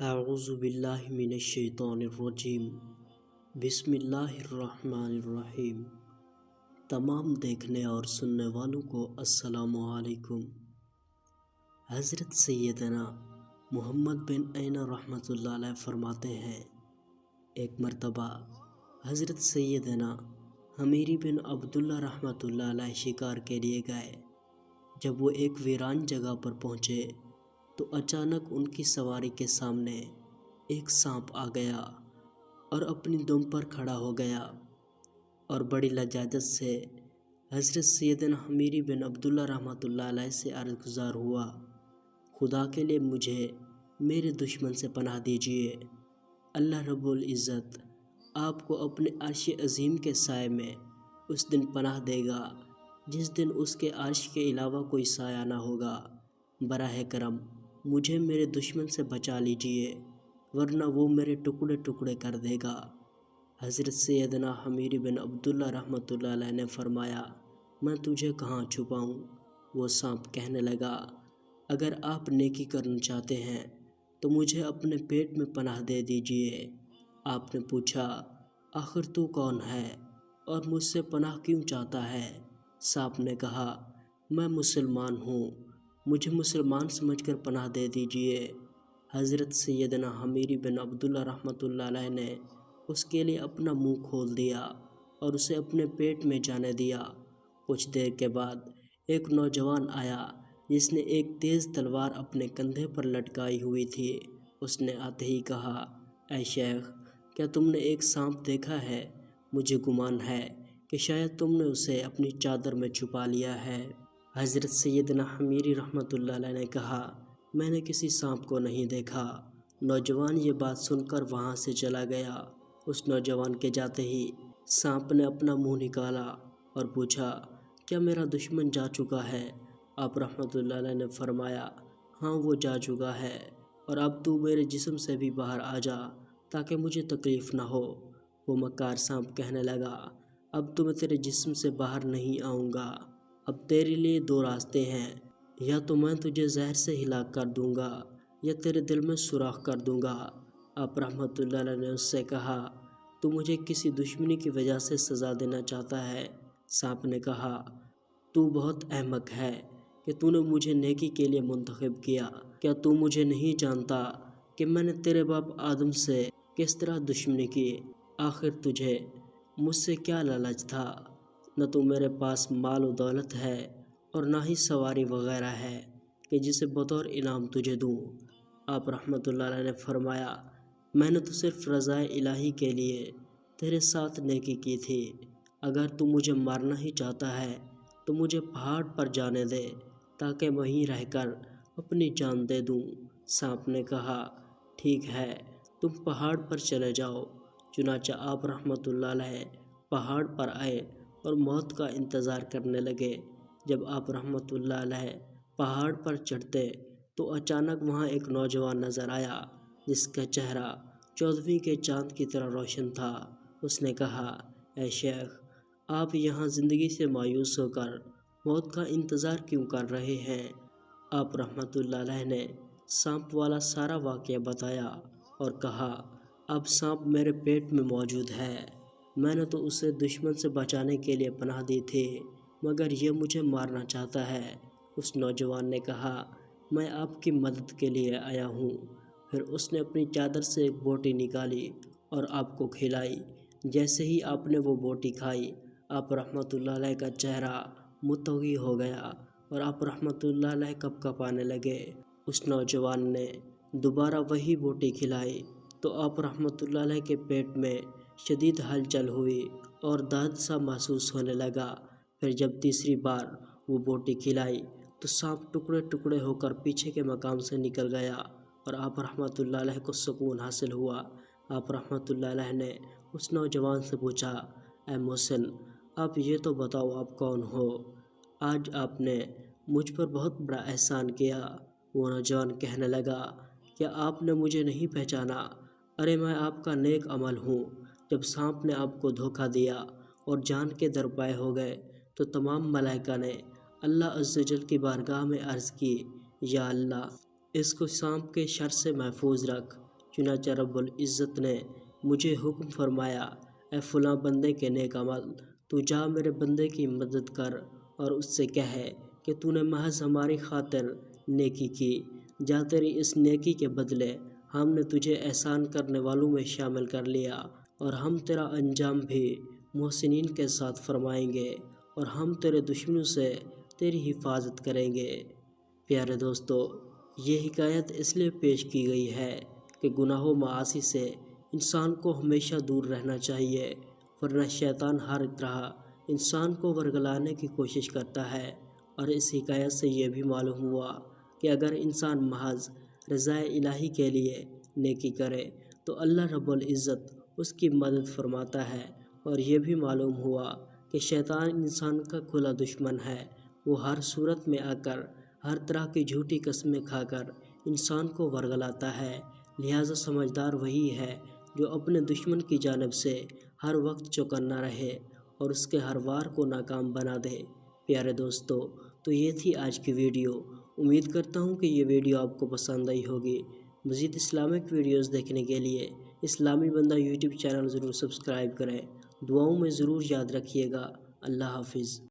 اعوذ باللہ من الشیطان الرجیم بسم اللہ الرحمن الرحیم۔ تمام دیکھنے اور سننے والوں کو السلام علیکم۔ حضرت سیدنا محمد بن عینہ رحمۃ اللہ علیہ فرماتے ہیں، ایک مرتبہ حضرت سیدنا حمیری بن عبداللہ رحمۃ اللہ علیہ شکار کے لیے گئے۔ جب وہ ایک ویران جگہ پر پہنچے تو اچانک ان کی سواری کے سامنے ایک سانپ آ گیا اور اپنی دم پر کھڑا ہو گیا اور بڑی لجاجت سے حضرت سیدنا حمیری بن عبداللہ رحمۃ اللہ علیہ سے عرض گزار ہوا، خدا کے لیے مجھے میرے دشمن سے پناہ دیجیے۔ اللہ رب العزت آپ کو اپنے عرش عظیم کے سائے میں اس دن پناہ دے گا جس دن اس کے عرش کے علاوہ کوئی سایہ نہ ہوگا۔ براہ کرم مجھے میرے دشمن سے بچا لیجیے ورنہ وہ میرے ٹکڑے ٹکڑے کر دے گا۔ حضرت سیدنا حمیری بن عبداللہ رحمۃ اللہ علیہ نے فرمایا، میں تجھے کہاں چھپاؤں؟ وہ سانپ کہنے لگا، اگر آپ نیکی کرنا چاہتے ہیں تو مجھے اپنے پیٹ میں پناہ دے دیجیے۔ آپ نے پوچھا، آخر تو کون ہے اور مجھ سے پناہ کیوں چاہتا ہے؟ سانپ نے کہا، میں مسلمان ہوں، مجھے مسلمان سمجھ کر پناہ دے دیجیے۔ حضرت سیدنا حمیری بن عبداللہ رحمۃ اللہ علیہ نے اس کے لیے اپنا منہ کھول دیا اور اسے اپنے پیٹ میں جانے دیا۔ کچھ دیر کے بعد ایک نوجوان آیا جس نے ایک تیز تلوار اپنے کندھے پر لٹکائی ہوئی تھی۔ اس نے آتے ہی کہا، اے شیخ، کیا تم نے ایک سانپ دیکھا ہے؟ مجھے گمان ہے کہ شاید تم نے اسے اپنی چادر میں چھپا لیا ہے۔ حضرت سیدنا حمیری رحمۃ اللہ علیہ نے کہا، میں نے کسی سانپ کو نہیں دیکھا۔ نوجوان یہ بات سن کر وہاں سے چلا گیا۔ اس نوجوان کے جاتے ہی سانپ نے اپنا منہ نکالا اور پوچھا، کیا میرا دشمن جا چکا ہے؟ آپ رحمۃ اللہ علیہ نے فرمایا، ہاں وہ جا چکا ہے، اور اب تو میرے جسم سے بھی باہر آ جا تاکہ مجھے تکلیف نہ ہو۔ وہ مکار سانپ کہنے لگا، اب تو میں تیرے جسم سے باہر نہیں آؤں گا، اب تیرے لیے دو راستے ہیں، یا تو میں تجھے زہر سے ہلاک کر دوں گا یا تیرے دل میں سوراخ کر دوں گا۔ آپ رحمۃ اللہ علیہ نے اس سے کہا، تو مجھے کسی دشمنی کی وجہ سے سزا دینا چاہتا ہے؟ سانپ نے کہا، تو بہت احمق ہے کہ تو نے مجھے نیکی کے لیے منتخب کیا۔ کیا تو مجھے نہیں جانتا کہ میں نے تیرے باپ آدم سے کس طرح دشمنی کی؟ آخر تجھے مجھ سے کیا لالچ تھا؟ نہ تو میرے پاس مال و دولت ہے اور نہ ہی سواری وغیرہ ہے کہ جسے بطور انعام تجھے دوں۔ آپ رحمۃ اللہ علیہ نے فرمایا، میں نے تو صرف رضائے الہی کے لیے تیرے ساتھ نیکی کی تھی۔ اگر تو مجھے مارنا ہی چاہتا ہے تو مجھے پہاڑ پر جانے دے تاکہ وہیں رہ کر اپنی جان دے دوں۔ سانپ نے کہا، ٹھیک ہے، تم پہاڑ پر چلے جاؤ۔ چنانچہ آپ رحمۃ اللہ علیہ پہاڑ پر آئے اور موت کا انتظار کرنے لگے۔ جب آپ رحمۃ اللہ علیہ پہاڑ پر چڑھتے تو اچانک وہاں ایک نوجوان نظر آیا جس کا چہرہ 14ویں کے چاند کی طرح روشن تھا۔ اس نے کہا، اے شیخ، آپ یہاں زندگی سے مایوس ہو کر موت کا انتظار کیوں کر رہے ہیں؟ آپ رحمۃ اللہ علیہ نے سانپ والا سارا واقعہ بتایا اور کہا، اب سانپ میرے پیٹ میں موجود ہے، میں نے تو اسے دشمن سے بچانے کے لیے پناہ دی تھی مگر یہ مجھے مارنا چاہتا ہے۔ اس نوجوان نے کہا، میں آپ کی مدد کے لیے آیا ہوں۔ پھر اس نے اپنی چادر سے ایک بوٹی نکالی اور آپ کو کھلائی۔ جیسے ہی آپ نے وہ بوٹی کھائی، آپ رحمۃ اللہ علیہ کا چہرہ متوی ہو گیا اور آپ رحمۃ اللہ علیہ کپ کپانے لگے۔ اس نوجوان نے دوبارہ وہی بوٹی کھلائی تو آپ رحمۃ اللہ علیہ کے پیٹ میں شدید ہلچل ہوئی اور درد سا محسوس ہونے لگا۔ پھر جب تیسری بار وہ بوٹی کھلائی تو سانپ ٹکڑے ٹکڑے ہو کر پیچھے کے مقام سے نکل گیا اور آپ رحمۃ اللہ علیہ کو سکون حاصل ہوا۔ آپ رحمۃ اللہ علیہ نے اس نوجوان سے پوچھا، اے محسن، آپ یہ تو بتاؤ آپ کون ہو؟ آج آپ نے مجھ پر بہت بڑا احسان کیا۔ وہ نوجوان کہنے لگا، کیا آپ نے مجھے نہیں پہچانا؟ ارے میں آپ کا نیک عمل ہوں۔ جب سانپ نے آپ کو دھوکہ دیا اور جان کے درپائے ہو گئے تو تمام ملائکہ نے اللہ عز و جل کی بارگاہ میں عرض کی، یا اللہ، اس کو سانپ کے شر سے محفوظ رکھ چنانچہ رب العزت نے مجھے حکم فرمایا، اے فلاں بندے کے نیک عمل، تو جا میرے بندے کی مدد کر اور اس سے کہے کہ تو نے محض ہماری خاطر نیکی کی، جا تیری اس نیکی کے بدلے ہم نے تجھے احسان کرنے والوں میں شامل کر لیا، اور ہم تیرا انجام بھی محسنین کے ساتھ فرمائیں گے، اور ہم تیرے دشمنوں سے تیری حفاظت کریں گے۔ پیارے دوستو، یہ حکایت اس لیے پیش کی گئی ہے کہ گناہ و معاصی سے انسان کو ہمیشہ دور رہنا چاہیے، ورنہ شیطان ہر طرح انسان کو ورگلانے کی کوشش کرتا ہے۔ اور اس حکایت سے یہ بھی معلوم ہوا کہ اگر انسان محض رضا الہی کے لیے نیکی کرے تو اللہ رب العزت اس کی مدد فرماتا ہے۔ اور یہ بھی معلوم ہوا کہ شیطان انسان کا کھلا دشمن ہے، وہ ہر صورت میں آ کر ہر طرح کی جھوٹی قسمیں کھا کر انسان کو ورگلاتا ہے۔ لہٰذا سمجھدار وہی ہے جو اپنے دشمن کی جانب سے ہر وقت چوکنا رہے اور اس کے ہر وار کو ناکام بنا دے۔ پیارے دوستو، تو یہ تھی آج کی ویڈیو۔ امید کرتا ہوں کہ یہ ویڈیو آپ کو پسند آئی ہوگی۔ مزید اسلامک ویڈیوز دیکھنے کے لیے اسلامی بندہ یوٹیوب چینل ضرور سبسکرائب کریں۔ دعاؤں میں ضرور یاد رکھیے گا۔ اللہ حافظ۔